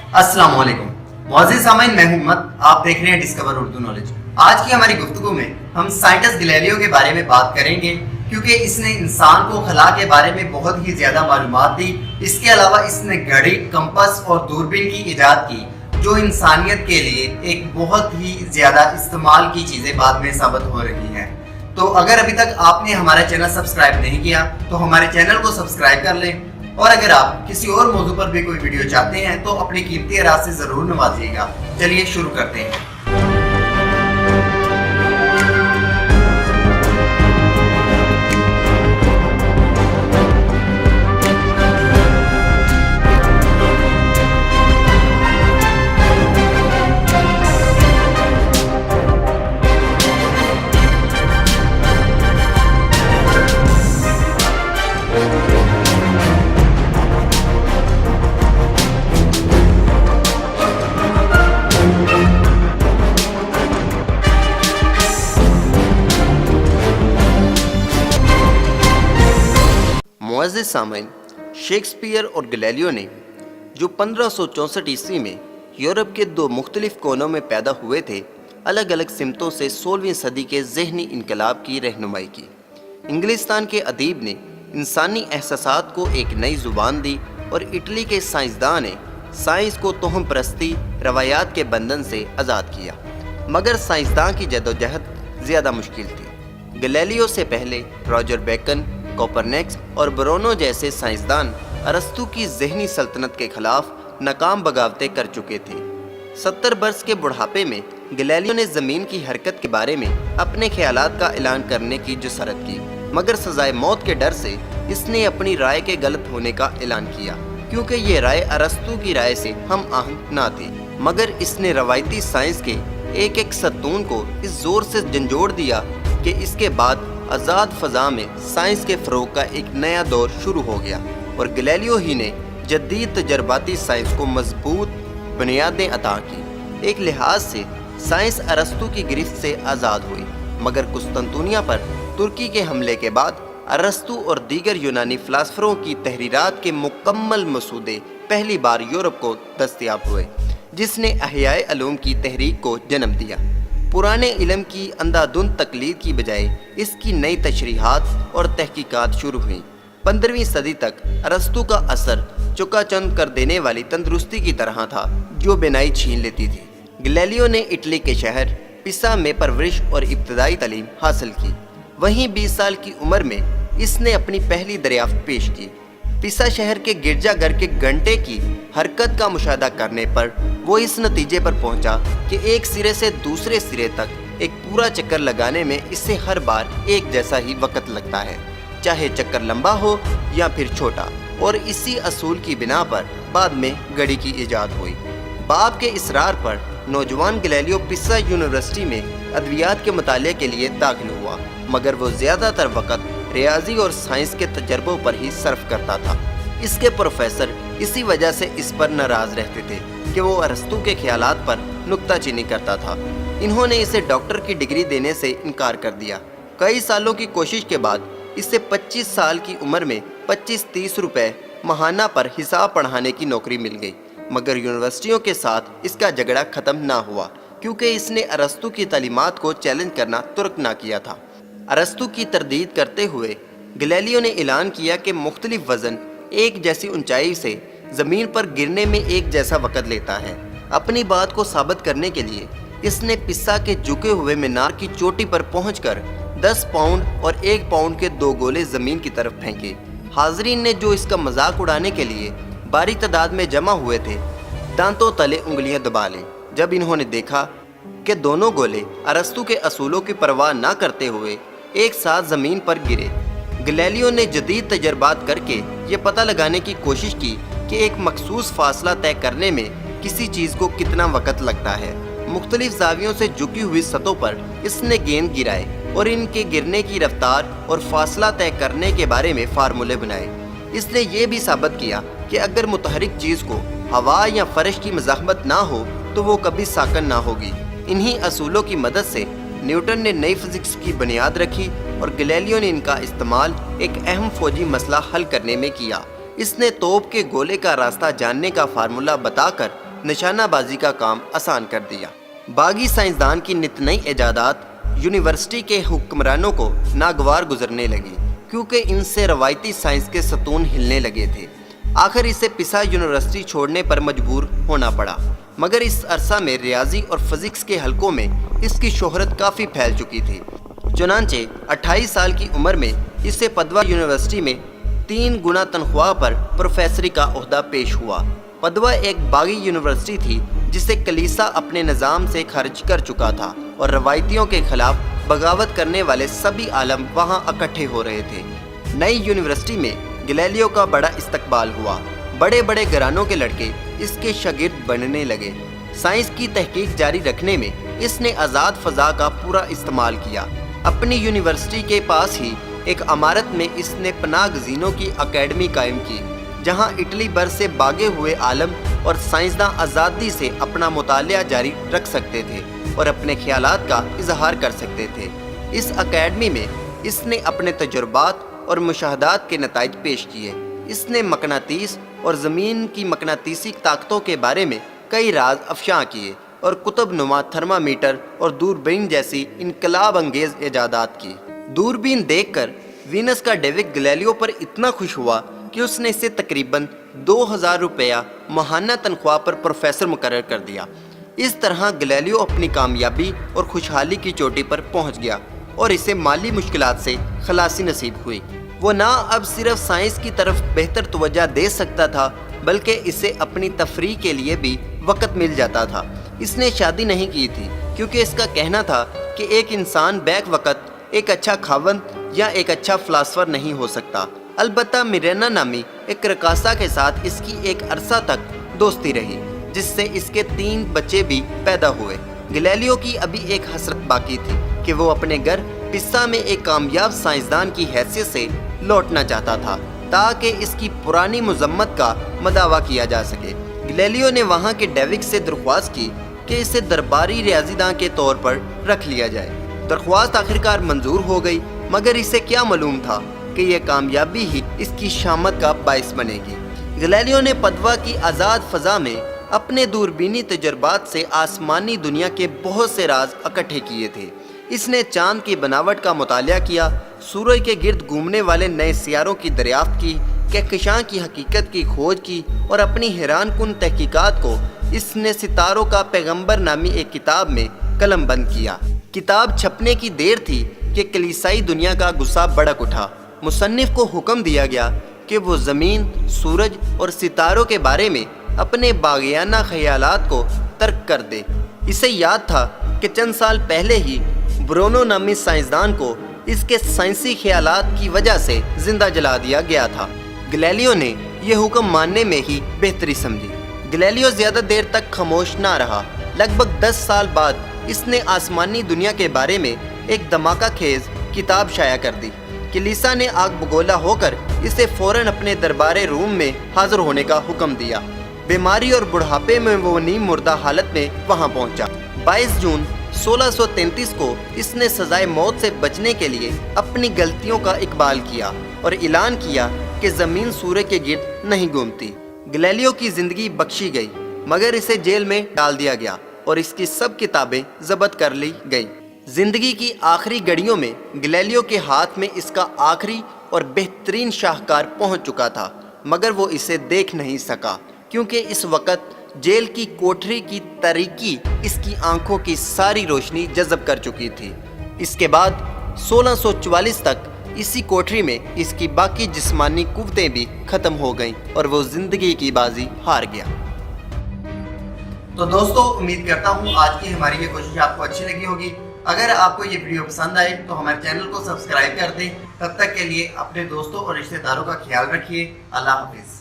अस्सलाम वालेकुम मुअज़्ज़िज़ सामीन, मैं हूं उम्मत। आप देख रहे हैं डिस्कवर उर्दू नॉलेज। आज की हमारी गुफ्तगू में हम साइंटिस्ट गैलीलियो के बारे में बात करेंगे, क्योंकि इसने इंसान को खला के बारे में बहुत ही ज्यादा मालूमात दी। इसके अलावा इसने घड़ी, कंपास और दूरबीन की इजाद की, जो इंसानियत के लिए एक बहुत ही ज्यादा इस्तेमाल की चीजें बाद में साबित हो रही हैं। तो अगर अभी तक आपने हमारा चैनल सब्सक्राइब नहीं किया तो हमारे चैनल को सब्सक्राइब कर लें, और अगर आप किसी और मौजू पर भी कोई वीडियो चाहते हैं तो अपनी कीमती राय से जरूर नवाजिएगा। चलिए शुरू करते हैं। मुअज़्ज़िज़ सामीन, शेक्सपियर और गैलीलियो ने जो 1564 ईस्वी में यूरोप के दो मुख्तलिफ कोनों में पैदा हुए थे, अलग अलग सिमतों से 16वीं सदी के ज़हनी इनकलाब की रहनुमाई की। इंग्लिस्तान के अदीब ने इंसानी एहसासात को एक नई ज़ुबान दी और इटली के साइंसदान ने साइंस को तोहम परस्ती रवायात के बंधन से आज़ाद किया। मगर साइंसदान की जदोजहद ज़्यादा मुश्किल थी। गैलीलियो से पहले रॉजर बेकन, कोपरनिकस और ब्रूनो जैसे साइंसदान अरस्तु की ज़हनी सल्तनत के खिलाफ नाकाम बगावतें कर चुके थे। 70 बरस के बुढ़ापे में गैलीलियो ने ज़मीन की हरकत के बारे में अपने ख्यालात का ऐलान करने की जुसरत की, मगर सजाए मौत के डर से इसने अपनी राय के गलत होने का ऐलान किया, क्योंकि ये राय अरस्तु की राय से हम आहंग ना थी। मगर इसने रवायती साइंस के एक एक सतून को इस जोर से झंझोड़ दिया कि इसके बाद आज़ाद फ़ज़ा में साइंस के फ़रोग़ का एक नया दौर शुरू हो गया, और गैलीलियो ही ने जदीद तजर्बाती साइंस को मजबूत बुनियादें अता की। एक लिहाज से साइंस अरस्तु की गिरफ्त से आज़ाद हुई, मगर कुस्तुनतुनिया पर तुर्की के हमले के बाद अरस्तु और दीगर यूनानी फ़िलासफ़रों की तहरीरात के मुकम्मल मसूदे पहली बार यूरोप को दस्तयाब हुए, जिसने अहयाए उलूम की तहरीक को जन्म दिया। पुराने इल्म की अंधाधुंध तकलीद की बजाय इसकी नई तशरीहात और तहकीकात शुरू हुई। 15वीं सदी तक अरस्तु का असर चुकाचंद कर देने वाली तंदुरुस्ती की तरह था, जो बिनाई छीन लेती थी। गैलीलियो ने इटली के शहर पिसा में परवरिश और इब्तदाई तालीम हासिल की। वहीं 20 साल की उम्र में इसने अपनी पहली दरियाफ्त पेश की। पिसा शहर के गिरजाघर के घंटे की हरकत का मुशाहदा करने पर वो इस नतीजे पर पहुंचा कि एक सिरे से दूसरे सिरे तक एक पूरा चक्कर लगाने में इससे हर बार एक जैसा ही वक्त लगता है, चाहे चक्कर लंबा हो या फिर छोटा। और इसी असूल की बिना पर बाद में घड़ी की इजाद हुई। बाप के इसरार पर नौजवान गैलीलियो पिसा यूनिवर्सिटी में अद्वियात के मुताले के लिए दाखिल हुआ, मगर वो ज़्यादातर वक़्त रियाजी और साइंस के तजर्बों पर ही सर्फ करता था। इसके प्रोफेसर इसी वजह से इस पर नाराज़ रहते थे कि वो अरस्तु के ख्यालात पर नुक्ताचीनी करता था। इन्होंने इसे डॉक्टर की डिग्री देने से इनकार कर दिया। कई सालों की कोशिश के बाद इसे 25 साल की उम्र में 25-30 रुपए माहाना पर हिसाब पढ़ाने की नौकरी मिल गई, मगर यूनिवर्सिटियों के साथ इसका झगड़ा ख़त्म ना हुआ, क्योंकि इसने अरस्तु की तालीमात को चैलेंज करना तुर्क ना किया था। अरस्तु की तरदीद करते हुए गैलीलियो ने ऐलान किया कि मुख्तलिफ वज़न एक जैसी ऊंचाई से ज़मीन पर गिरने में एक जैसा वक़्त लेता है। अपनी बात को साबित करने के लिए इसने पिसा के झुके हुए मीनार की चोटी पर पहुंचकर 10 पाउंड और 1 पाउंड के 2 गोले ज़मीन की तरफ फेंके। हाज़रीन ने, जो इसका मजाक उड़ाने के लिए भारी तादाद में जमा हुए थे, दांतों तले उंगलियां दबा लीं जब इन्होंने देखा कि दोनों गोले अरस्तु के असूलों की परवाह ना करते हुए एक साथ ज़मीन पर गिरे। गैलीलियो ने जदीद तजर्बात करके ये पता लगाने की कोशिश की कि एक मखसूस फासला तय करने में किसी चीज़ को कितना वक़्त लगता है। मुख्तलिफ ज़ावियों से झुकी हुई सतहों पर इसने गेंद गिराए और इनके गिरने की रफ्तार और फासला तय करने के बारे में फार्मूले बनाए। इसने ये भी साबित किया कि अगर मुतहरिक चीज़ को हवा या फर्श की मज़ाहमत ना हो तो वो कभी साकन ना होगी। इन्हीं असूलों की मदद से न्यूटन ने नई फिजिक्स की बुनियाद रखी और गैलीलियो ने इनका इस्तेमाल एक अहम फौजी मसला हल करने में किया। इसने तोप के गोले का रास्ता जानने का फार्मूला बताकर نشانہ بازی کا کام آسان کر دیا۔ باغی سائنسدان کی نت نئی ایجادات یونیورسٹی کے حکمرانوں کو ناگوار گزرنے لگی، کیونکہ ان سے روایتی سائنس کے ستون ہلنے لگے تھے۔ آخر اسے پیسا یونیورسٹی چھوڑنے پر مجبور ہونا پڑا، مگر اس عرصہ میں ریاضی اور فزکس کے حلقوں میں اس کی شہرت کافی پھیل چکی تھی۔ چنانچہ 28 سال کی عمر میں اسے پدوا یونیورسٹی میں 3 گنا تنخواہ پر پروفیسری کا عہدہ پیش ہوا۔ پدوا ایک باغی یونیورسٹی تھی جسے کلیسا اپنے نظام سے خارج کر چکا تھا، اور روایتیوں کے خلاف بغاوت کرنے والے سبھی عالم وہاں اکٹھے ہو رہے تھے۔ نئی یونیورسٹی میں گلیلیو کا بڑا استقبال ہوا۔ بڑے بڑے گھرانوں کے لڑکے اس کے شاگرد بننے لگے۔ سائنس کی تحقیق جاری رکھنے میں اس نے آزاد فضا کا پورا استعمال کیا۔ اپنی یونیورسٹی کے پاس ہی ایک عمارت میں اس نے پناہ گزینوں کی اکیڈمی قائم کی، جہاں اٹلی بھر سے بھاگے ہوئے عالم اور سائنسداں آزادی سے اپنا مطالعہ جاری رکھ سکتے تھے اور اپنے خیالات کا اظہار کر سکتے تھے۔ اس اکیڈمی میں اس نے اپنے تجربات اور مشاہدات کے نتائج پیش کیے۔ اس نے مقناطیس اور زمین کی مقناطیسی طاقتوں کے بارے میں کئی راز افشاں کیے اور کتب نما تھرمامیٹر اور دوربین جیسی انقلاب انگیز ایجادات کی۔ دوربین دیکھ کر وینس کا ڈیوڈ گلیلیو پر اتنا خوش ہوا کہ اس نے اسے تقریباً 2000 روپیہ ماہانہ تنخواہ پر پروفیسر مقرر کر دیا۔ اس طرح گلیلیو اپنی کامیابی اور خوشحالی کی چوٹی پر پہنچ گیا اور اسے مالی مشکلات سے خلاصی نصیب ہوئی۔ وہ نہ اب صرف سائنس کی طرف بہتر توجہ دے سکتا تھا، بلکہ اسے اپنی تفریح کے لیے بھی وقت مل جاتا تھا۔ اس نے شادی نہیں کی تھی، کیونکہ اس کا کہنا تھا کہ ایک انسان بیک وقت ایک اچھا خاوند یا ایک اچھا فلاسفر نہیں ہو سکتا۔ البتہ میرینا نامی ایک رقاصہ کے ساتھ اس کی ایک عرصہ تک دوستی رہی، جس سے اس کے 3 بچے بھی پیدا ہوئے۔ گلیلیو کی ابھی ایک حسرت باقی تھی کہ وہ اپنے گھر پسا میں ایک کامیاب سائنسدان کی حیثیت سے لوٹنا چاہتا تھا، تاکہ اس کی پرانی مذمت کا مداوع کیا جا سکے۔ گلیلیو نے وہاں کے ڈیوک سے درخواست کی کہ اسے درباری ریاضی داں کے طور پر رکھ لیا جائے۔ درخواست آخرکار منظور ہو گئی، مگر اسے کیا معلوم تھا کہ یہ کامیابی ہی اس کی شامت کا باعث بنے گی۔ گلیلیو نے پدوا کی آزاد فضا میں اپنے دوربینی تجربات سے آسمانی دنیا کے بہت سے راز اکٹھے کیے تھے۔ اس نے چاند کی بناوٹ کا مطالعہ کیا، سورج کے گرد گھومنے والے نئے سیاروں کی دریافت کی، کہکشاں کی حقیقت کی کھوج کی، اور اپنی حیران کن تحقیقات کو اس نے ستاروں کا پیغمبر نامی ایک کتاب میں قلم بند کیا۔ کتاب چھپنے کی دیر تھی کہ کلیسائی دنیا کا غصہ بھڑک اٹھا۔ مصنف کو حکم دیا گیا کہ وہ زمین، سورج اور ستاروں کے بارے میں اپنے باغیانہ خیالات کو ترک کر دے۔ اسے یاد تھا کہ چند سال پہلے ہی برونو نامی سائنسدان کو اس کے سائنسی خیالات کی وجہ سے زندہ جلا دیا گیا تھا۔ گلیلیو نے یہ حکم ماننے میں ہی بہتری سمجھی۔ گلیلیو زیادہ دیر تک خاموش نہ رہا۔ لگ بھگ 10 سال بعد اس نے آسمانی دنیا کے بارے میں ایک دھماکہ خیز کتاب شائع کر دی۔ کلیسا نے آگ بگولا ہو کر اسے فوراً اپنے دربار روم میں حاضر ہونے کا حکم دیا۔ بیماری اور بڑھاپے میں وہ نیم مردہ حالت میں وہاں پہنچا۔ 22 جون 1633 کو اس نے سزائے موت سے بچنے کے لیے اپنی غلطیوں کا اقبال کیا اور اعلان کیا کہ زمین سورج کے گرد نہیں گھومتی۔ گلیلیو کی زندگی بخشی گئی، مگر اسے جیل میں ڈال دیا گیا اور اس کی سب کتابیں ضبط کر لی گئیں۔ زندگی کی آخری گھڑیوں میں گلیلیو کے ہاتھ میں اس کا آخری اور بہترین شاہکار پہنچ چکا تھا، مگر وہ اسے دیکھ نہیں سکا، کیونکہ اس وقت جیل کی کوٹری کی تاریکی اس کی آنکھوں کی ساری روشنی جذب کر چکی تھی۔ اس کے بعد 1644 تک اسی کوٹری میں اس کی باقی جسمانی قوتیں بھی ختم ہو گئیں اور وہ زندگی کی بازی ہار گیا۔ تو دوستو، امید کرتا ہوں آج کی ہماری یہ کوشش آپ کو اچھی لگی ہوگی۔ اگر آپ کو یہ ویڈیو پسند آئے تو ہمارے چینل کو سبسکرائب کر دیں۔ تب تک کے لیے اپنے دوستوں اور رشتہ داروں کا خیال رکھیے۔ اللہ حافظ۔